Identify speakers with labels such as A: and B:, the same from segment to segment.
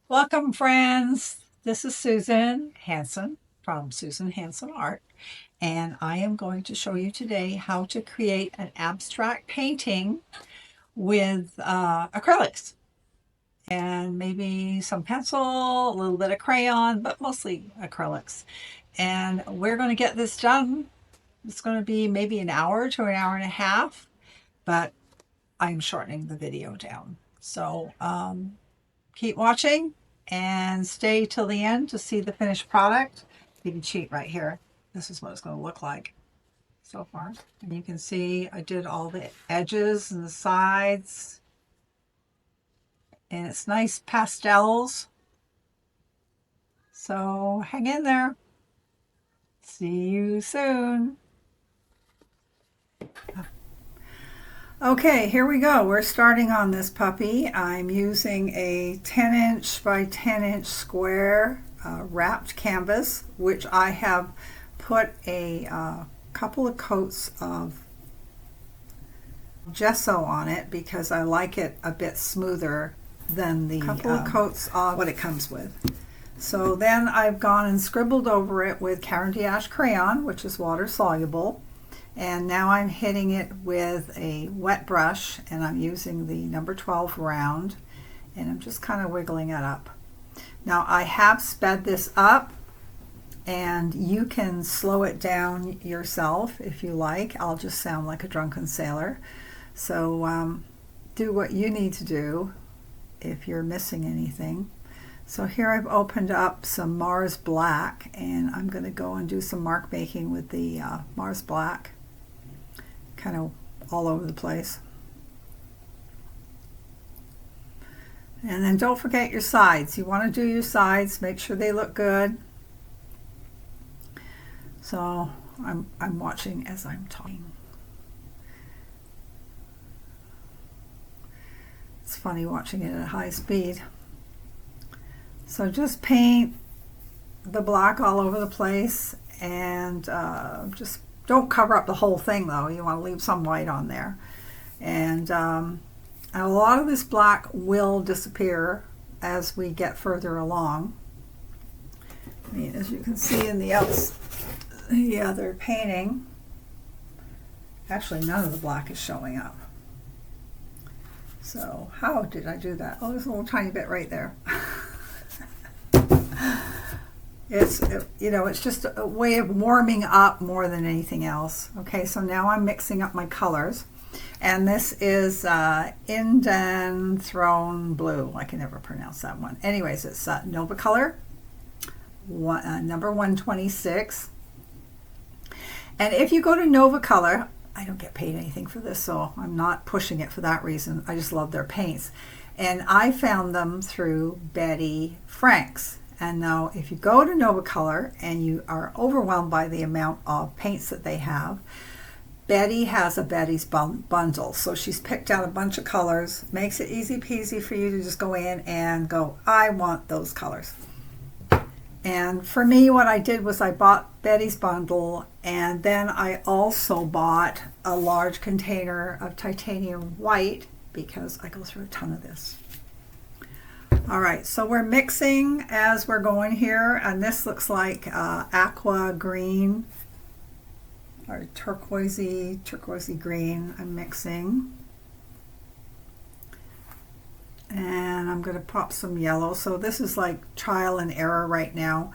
A: Welcome, friends. This is Susan Hanson from Susan Hanson Art, and I am going to show you today how to create an abstract painting with acrylics and maybe some pencil, a little bit of crayon, but mostly acrylics. And we're going to get this done. It's going to be maybe an hour to an hour and a half, but I'm shortening the video down. So keep watching and stay till the end to see the finished product. You can cheat right here. This is what it's going to look like so far. And you can see I did all the edges and the sides. And it's nice pastels. So hang in there. See you soon. Okay, here we go. We're starting on this puppy. I'm using a 10-inch by 10-inch square wrapped canvas, which I have put a couple of coats of gesso on it because I like it a bit smoother than the couple of coats of what it comes with. So then I've gone and scribbled over it with Caran d'Ache crayon, which is water soluble. And now I'm hitting it with a wet brush, and I'm using the number 12 round, and I'm just kind of wiggling it up. Now I have sped this up, and you can slow it down yourself if you like. I'll just sound like a drunken sailor. So do what you need to do if you're missing anything. So here I've opened up some Mars Black, and I'm going to go and do some mark making with the Mars Black. Kind of all over the place. And then don't forget your sides. You want to do your sides, make sure they look good. So I'm watching as I'm talking. It's funny watching it at high speed. So just paint the black all over the place, and just don't cover up the whole thing though. You want to leave some white on there. And a lot of this black will disappear as we get further along. I mean, as you can see in the other painting, actually none of the black is showing up. So how did I do that? Oh, there's a little tiny bit right there. It's just a way of warming up more than anything else. Okay, so now I'm mixing up my colors, and this is Inden Throne Blue. I can never pronounce that one. Anyways, it's Nova Color, number 126. And if you go to Nova Color, I don't get paid anything for this, so I'm not pushing it for that reason. I just love their paints. And I found them through Betty Franks. And now if you go to Nova Color and you are overwhelmed by the amount of paints that they have, Betty has a Betty's bundle. So she's picked out a bunch of colors, makes it easy peasy for you to just go in and go, I want those colors. And for me, what I did was I bought Betty's bundle, and then I also bought a large container of titanium white because I go through a ton of this. All right, so we're mixing as we're going here, and this looks like aqua green or turquoisey green. I'm mixing, and I'm going to pop some yellow. So this is like trial and error right now,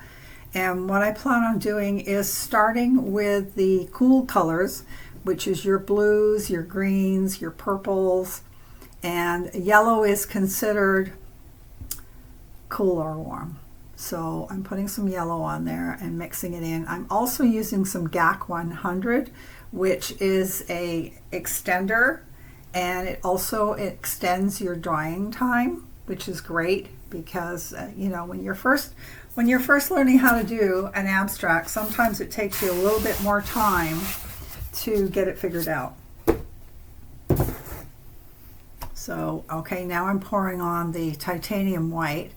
A: and what I plan on doing is starting with the cool colors, which is your blues, your greens, your purples, and yellow is considered cool or warm. So I'm putting some yellow on there and mixing it in. I'm also using some GAC 100, which is a extender, and it also extends your drying time, which is great because when you're first learning how to do an abstract, sometimes it takes you a little bit more time to get it figured out. So okay, now I'm pouring on the titanium white,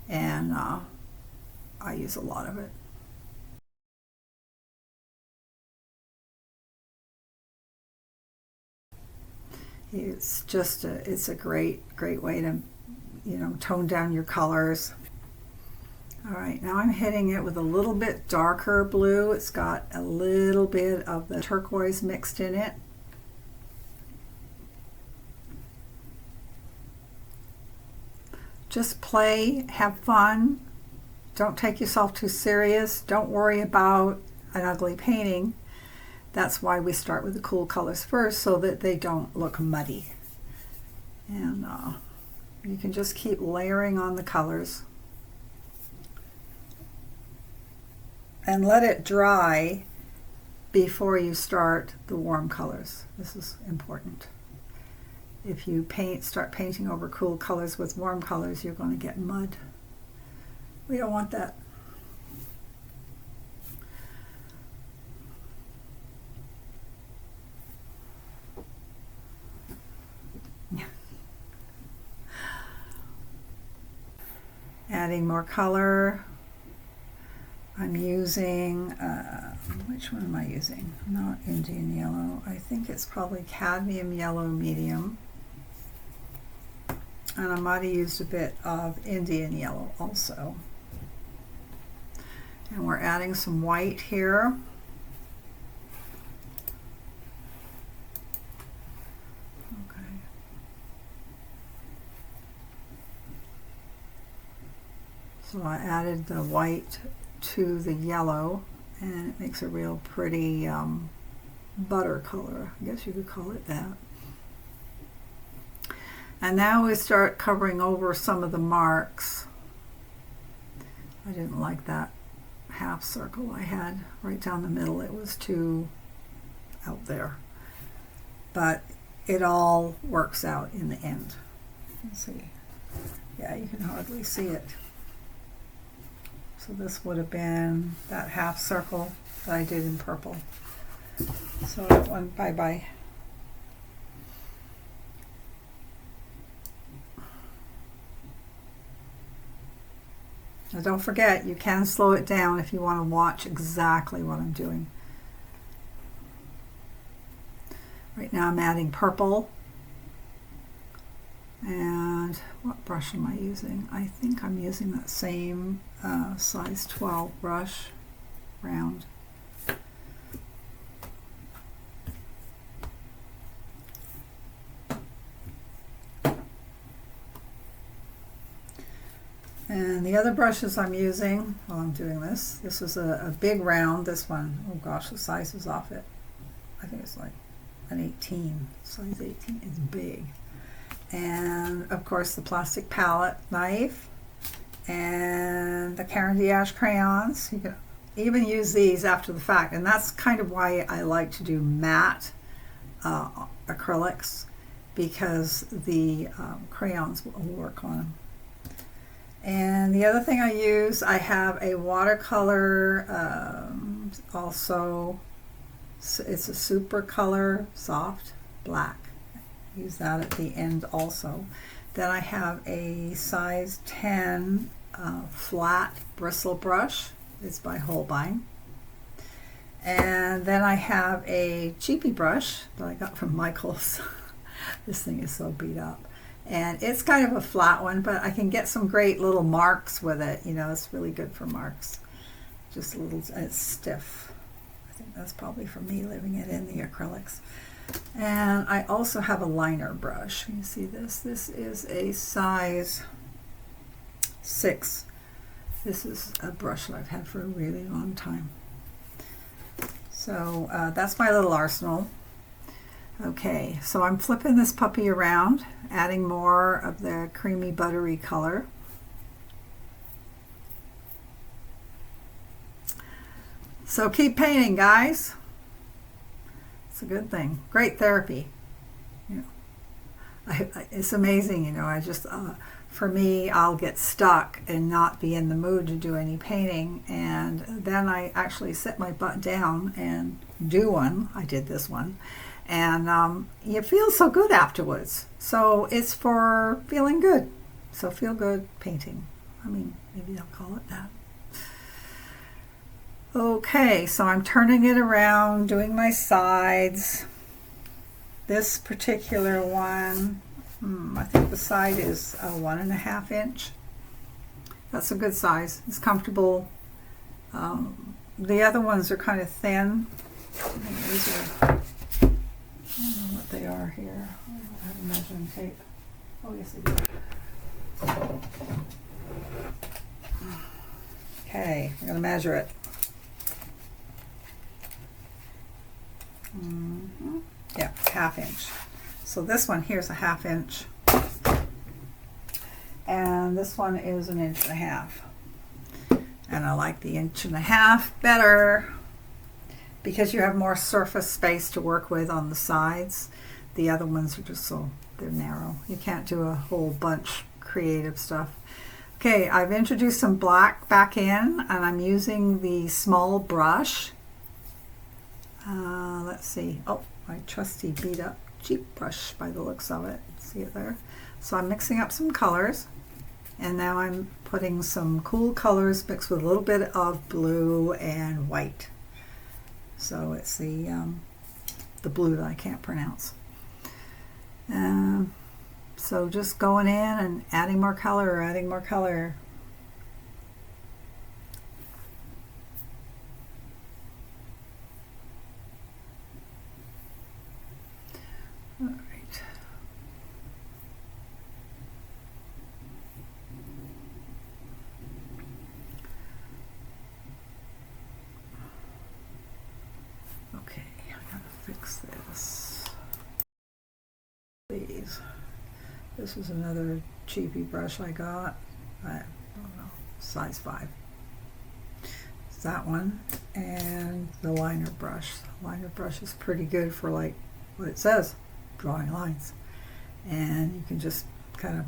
A: and I use a lot of it. It's just it's a great way to you know, tone down your colors. All right, now I'm hitting it with a little bit darker blue. It's got a little bit of the turquoise mixed in it. Just play, have fun. Don't take yourself too serious. Don't worry about an ugly painting. That's why we start with the cool colors first, so that they don't look muddy. And you can just keep layering on the colors. And let it dry before you start the warm colors. This is important. If you start painting over cool colors with warm colors, you're going to get mud. We don't want that. Adding more color. I'm using, which one am I using? Not Indian yellow. I think it's probably cadmium yellow medium. And I might have used a bit of Indian yellow also. And we're adding some white here. Okay. So I added the white to the yellow, and it makes a real pretty butter color. I guess you could call it that. And now we start covering over some of the marks. I didn't like that half circle I had right down the middle. It was too out there. But it all works out in the end. Let's see. Yeah, you can hardly see it. So this would have been that half circle that I did in purple. So that one, bye-bye. Now don't forget, you can slow it down if you want to watch exactly what I'm doing. Right now I'm adding purple. And what brush am I using? I think I'm using that same size 12 brush, round. And the other brushes I'm using while I'm doing this, this is a big round, this one, oh gosh, the size is off it. I think it's like an 18, size 18, it's big. And of course the plastic palette knife and the Caran d'Ache crayons. You can even use these after the fact, and that's kind of why I like to do matte acrylics, because the crayons will work on them. And the other thing I use, I have a watercolor, also, it's a super color, soft black. Use that at the end also. Then I have a size 10 flat bristle brush. It's by Holbein. And then I have a cheapy brush that I got from Michael's. This thing is so beat up. And it's kind of a flat one, but I can get some great little marks with it. You know, it's really good for marks. Just a little, it's stiff. I think that's probably for me leaving it in the acrylics. And I also have a liner brush. You see this? This is a size 6. This is a brush that I've had for a really long time. So that's my little arsenal. Okay, so I'm flipping this puppy around, adding more of the creamy buttery color. So keep painting, guys. It's a good thing. Great therapy. You know, it's amazing, you know, I just, for me, I'll get stuck and not be in the mood to do any painting, and then I actually sit my butt down and do one. I did this one. And you feel so good afterwards. So it's for feeling good. So feel good painting. I mean, maybe they'll call it that. Okay, so I'm turning it around, doing my sides. This particular one, I think the side is a 1.5 inch. That's a good size. It's comfortable. The other ones are kind of thin. I think these are, I don't know what they are here. I don't have a measuring tape. Oh, yes, I do. Okay, we're going to measure it. Yeah, 1/2 inch. So this one here's a 1/2 inch. And this one is 1.5 inches. And I like the 1.5 inches better because you have more surface space to work with on the sides. The other ones are just they're narrow. You can't do a whole bunch creative stuff. Okay, I've introduced some black back in, and I'm using the small brush. Let's see. Oh, my trusty beat up cheap brush by the looks of it. See it there? So I'm mixing up some colors, and now I'm putting some cool colors mixed with a little bit of blue and white. So it's the blue that I can't pronounce. So just going in and adding more color, adding more color. All right. Okay, I gotta fix this. Please. This is another cheapy brush I got. I don't know, size 5. It's that one, and the liner brush. The liner brush is pretty good for like what it says, drawing lines. And you can just kind of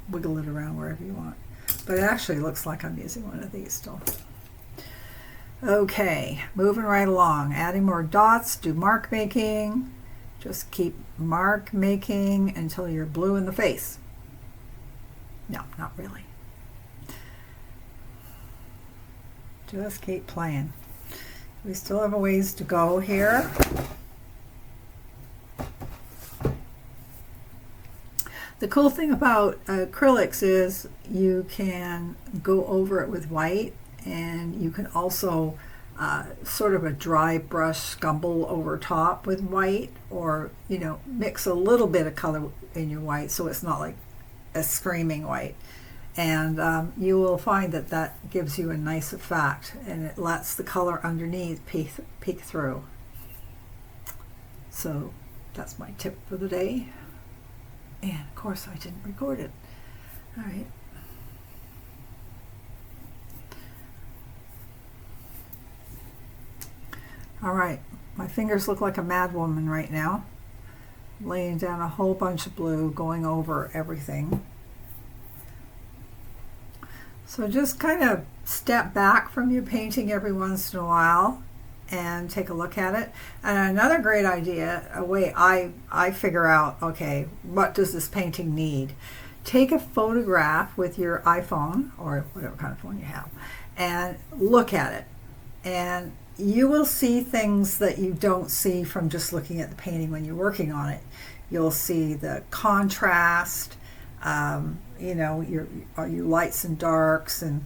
A: wiggle it around wherever you want. But it actually looks like I'm using one of these still. Okay, moving right along. Adding more dots, do mark making. Just keep mark making until you're blue in the face. No, not really. Just keep playing. We still have a ways to go here. The cool thing about acrylics is you can go over it with white, and you can also sort of a dry brush scumble over top with white, or mix a little bit of color in your white so it's not like a screaming white, and you will find that that gives you a nice effect, and it lets the color underneath peek through. So that's my tip for the day, and of course I didn't record it. All right. All right, my fingers look like a mad woman right now, laying down a whole bunch of blue, going over everything. So just kind of step back from your painting every once in a while and take a look at it. And another great idea, a way I figure out, okay, what does this painting need? Take a photograph with your iPhone or whatever kind of phone you have and look at it. And you will see things that you don't see from just looking at the painting when you're working on it. You'll see the contrast, your lights and darks, and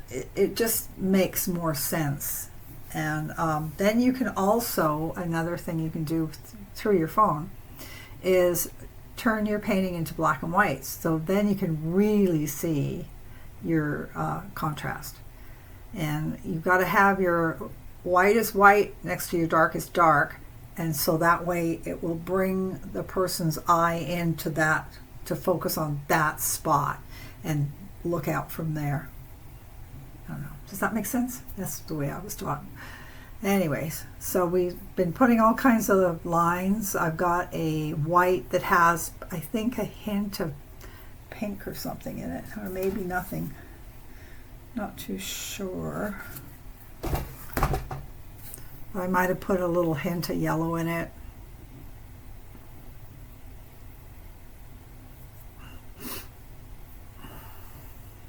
A: it just makes more sense. And then you can also, another thing you can do through your phone is turn your painting into black and white. So then you can really see your contrast. And you've got to have your white is white next to your dark is dark, and so that way it will bring the person's eye into that, to focus on that spot and look out from there. I don't know, does that make sense? That's the way I was taught. Anyways, so we've been putting all kinds of lines. I've got a white that has, I think, a hint of pink or something in it, or maybe nothing, not too sure. I might have put a little hint of yellow in it.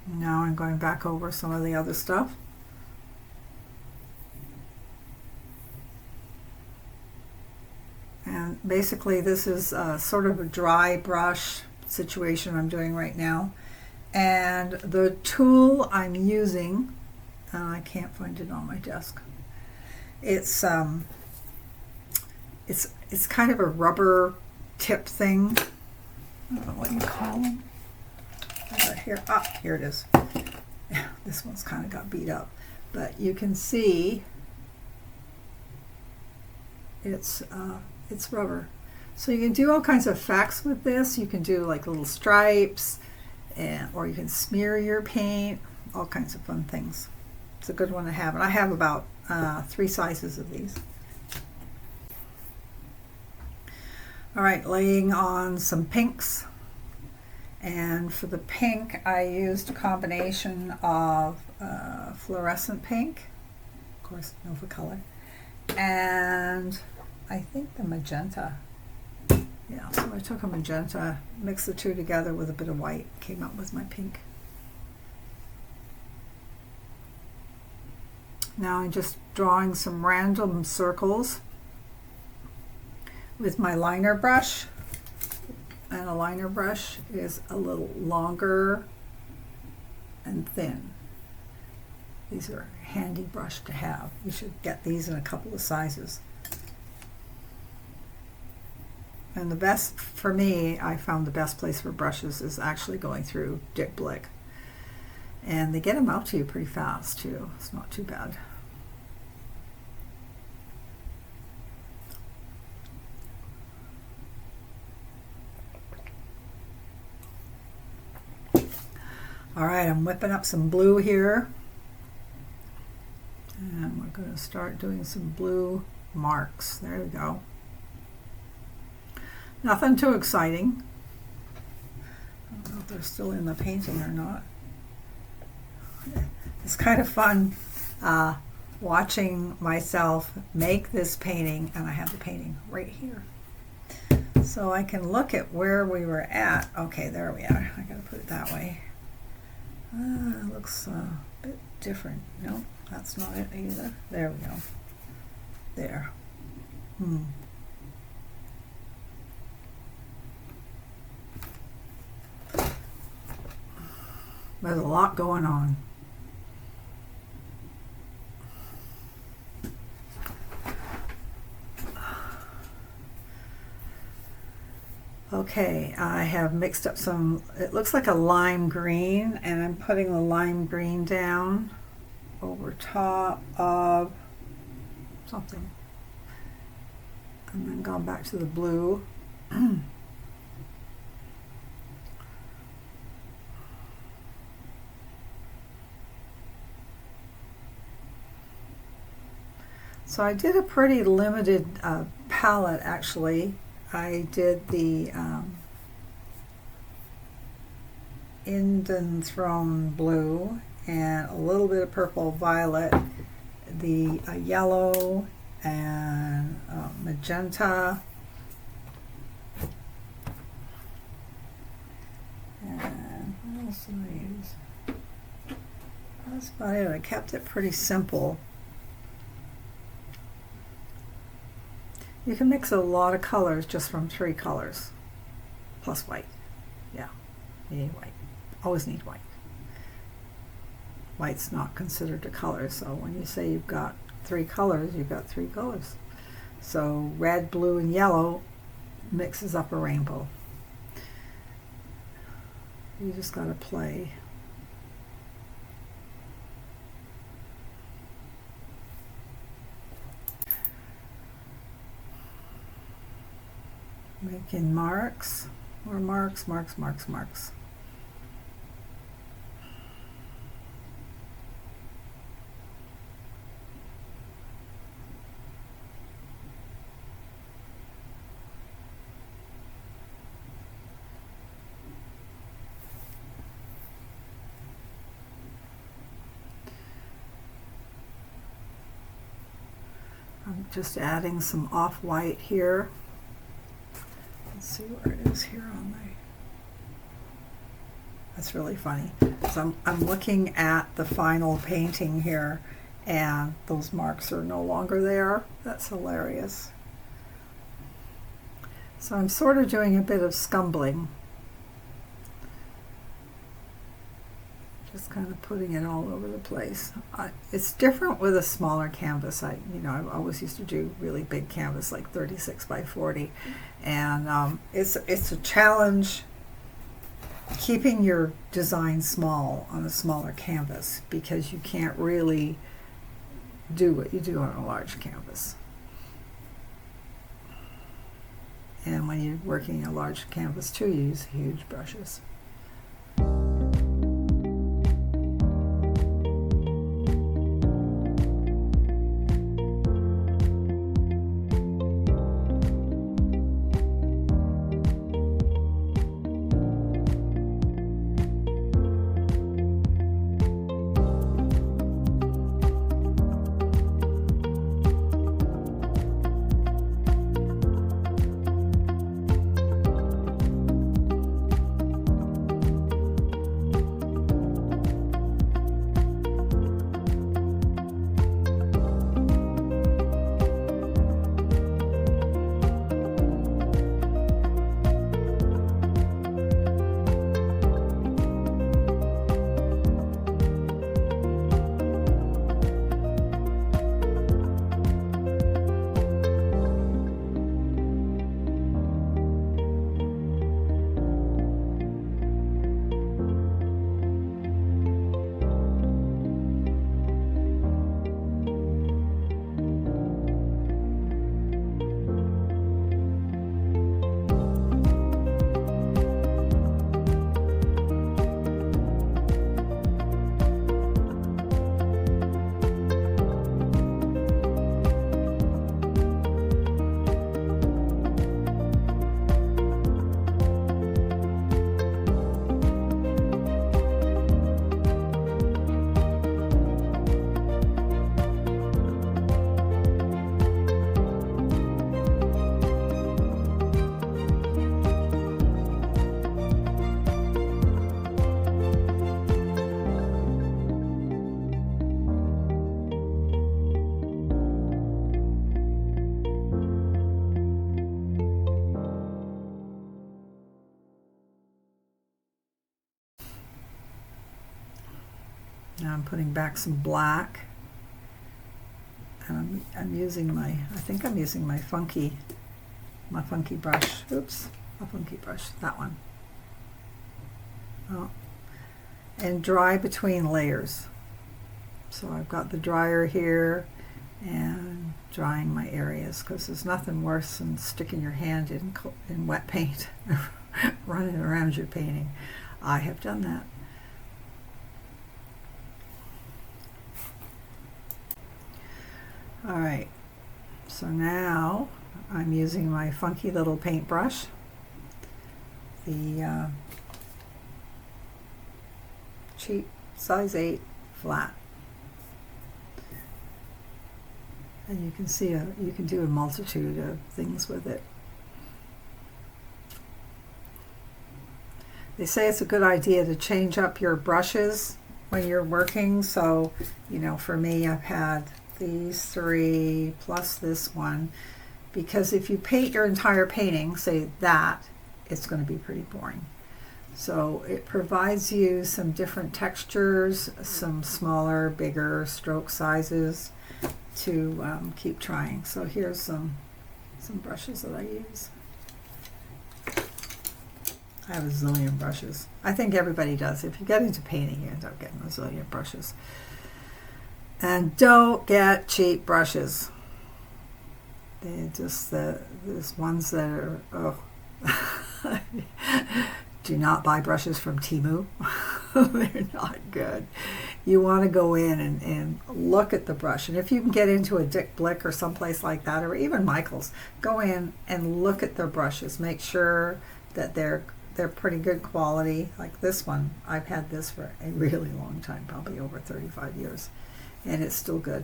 A: Now I'm going back over some of the other stuff. And Basically, this is sort of a dry brush situation I'm doing right now. And the tool I'm using, I can't find it on my desk. It's kind of a rubber tip thing. I don't know what you call them. Here, here it is. Yeah, this one's kind of got beat up, but you can see it's rubber. So you can do all kinds of effects with this. You can do like little stripes, or you can smear your paint, all kinds of fun things. It's a good one to have, and I have about 3 sizes of these. All right, laying on some pinks, and for the pink I used a combination of fluorescent pink, of course Nova color, and I think the magenta. Yeah, so I took a magenta, mixed the two together with a bit of white, came up with my pink. Now I'm just drawing some random circles with my liner brush, and a liner brush is a little longer and thin. These are a handy brush to have. You should get these in a couple of sizes. And the best, for me, I found the best place for brushes is actually going through Dick Blick. And they get them out to you pretty fast too. It's not too bad. All right, I'm whipping up some blue here. And we're going to start doing some blue marks. There we go. Nothing too exciting. I don't know if they're still in the painting or not. It's kind of fun watching myself make this painting, and I have the painting right here. So I can look at where we were at. Okay, there we are. I gotta put it that way. It looks a bit different. No, that's not it either. There we go. There. There's a lot going on. Okay, I have mixed up some, it looks like a lime green, and I'm putting the lime green down over top of something. And then gone back to the blue. So I did a pretty limited palette actually. I did the Indian Throne blue and a little bit of purple violet, the yellow and magenta, and what else did I use? That's about it. I kept it pretty simple. You can mix a lot of colors just from 3 colors, plus white. Yeah, you need white. Always need white. White's not considered a color, so when you say you've got 3 colors, you've got 3 colors. So red, blue, and yellow mixes up a rainbow. You just gotta play. Making marks, more marks, marks, marks, marks. I'm just adding some off-white here. Let's see where it is here on my. That's really funny. So I'm looking at the final painting here, and those marks are no longer there. That's hilarious. So I'm sort of doing a bit of scumbling. Just kind of putting it all over the place. It's different with a smaller canvas. I always used to do really big canvas, like 36 by 40, and it's a challenge keeping your design small on a smaller canvas, because you can't really do what you do on a large canvas. And when you're working a large canvas too, you use huge brushes. Now I'm putting back some black, and I'm using my, I think I'm using my funky brush. Oops, a funky brush, that one. Oh, and dry between layers. So I've got the dryer here and drying my areas, because there's nothing worse than sticking your hand in wet paint, running around your painting. I have done that. All right, so now I'm using my funky little paintbrush, the cheap size 8 flat, and you can see you can do a multitude of things with it. They say it's a good idea to change up your brushes when you're working. So, you know, for me, I've had these 3 plus this one, because if you paint your entire painting, say that, it's going to be pretty boring. So it provides you some different textures, some smaller, bigger stroke sizes to keep trying. So here's some brushes that I use. I have a zillion brushes. I think everybody does. If you get into painting, you end up getting a zillion brushes. And don't get cheap brushes. They're just there's ones that are, oh. Do not buy brushes from Temu. They're not good. You want to go in and look at the brush. And if you can get into a Dick Blick or someplace like that, or even Michael's, go in and look at their brushes. Make sure that they're pretty good quality. Like this one, I've had this for a really long time, probably over 35 years. And it's still good.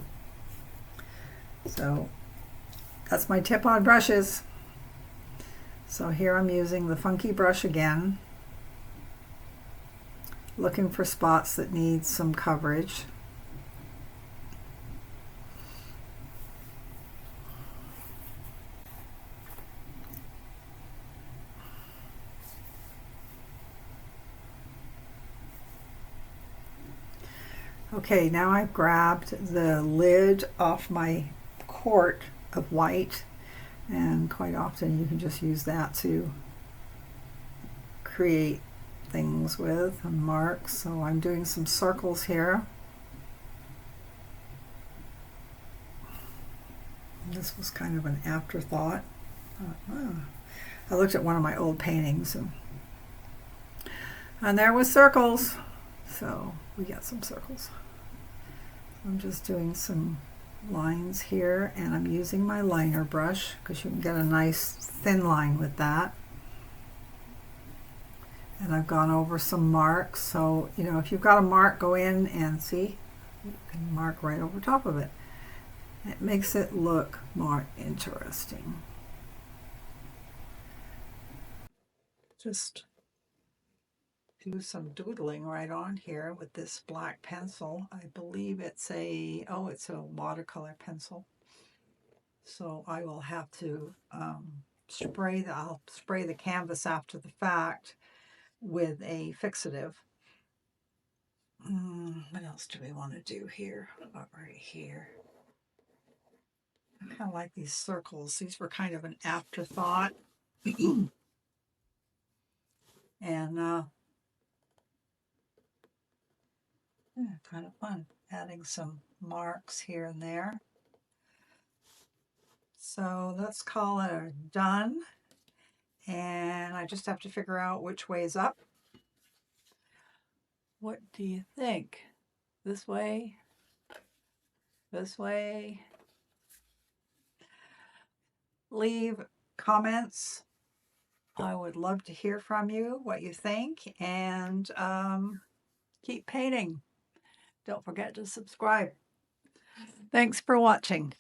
A: So that's my tip on brushes. So here I'm using the funky brush again, looking for spots that need some coverage. Okay, now I've grabbed the lid off my quart of white, and quite often you can just use that to create things with and marks. So I'm doing some circles here. This was kind of an afterthought. I looked at one of my old paintings and there was circles. So we got some circles. I'm just doing some lines here, and I'm using my liner brush because you can get a nice thin line with that. And I've gone over some marks, so you know, if you've got a mark, go in and see, you can mark right over top of it. It makes it look more interesting. Just do some doodling right on here with this black pencil. I believe it's a watercolor pencil. So I will have to I'll spray the canvas after the fact with a fixative. What else do we want to do here? About right here. I kind of like these circles. These were kind of an afterthought. And kind of fun adding some marks here and there. So let's call it done. And I just have to figure out which way is up. What do you think? This way? This way? Leave comments. I would love to hear from you, what you think, and keep painting. Don't forget to subscribe. Thanks for watching.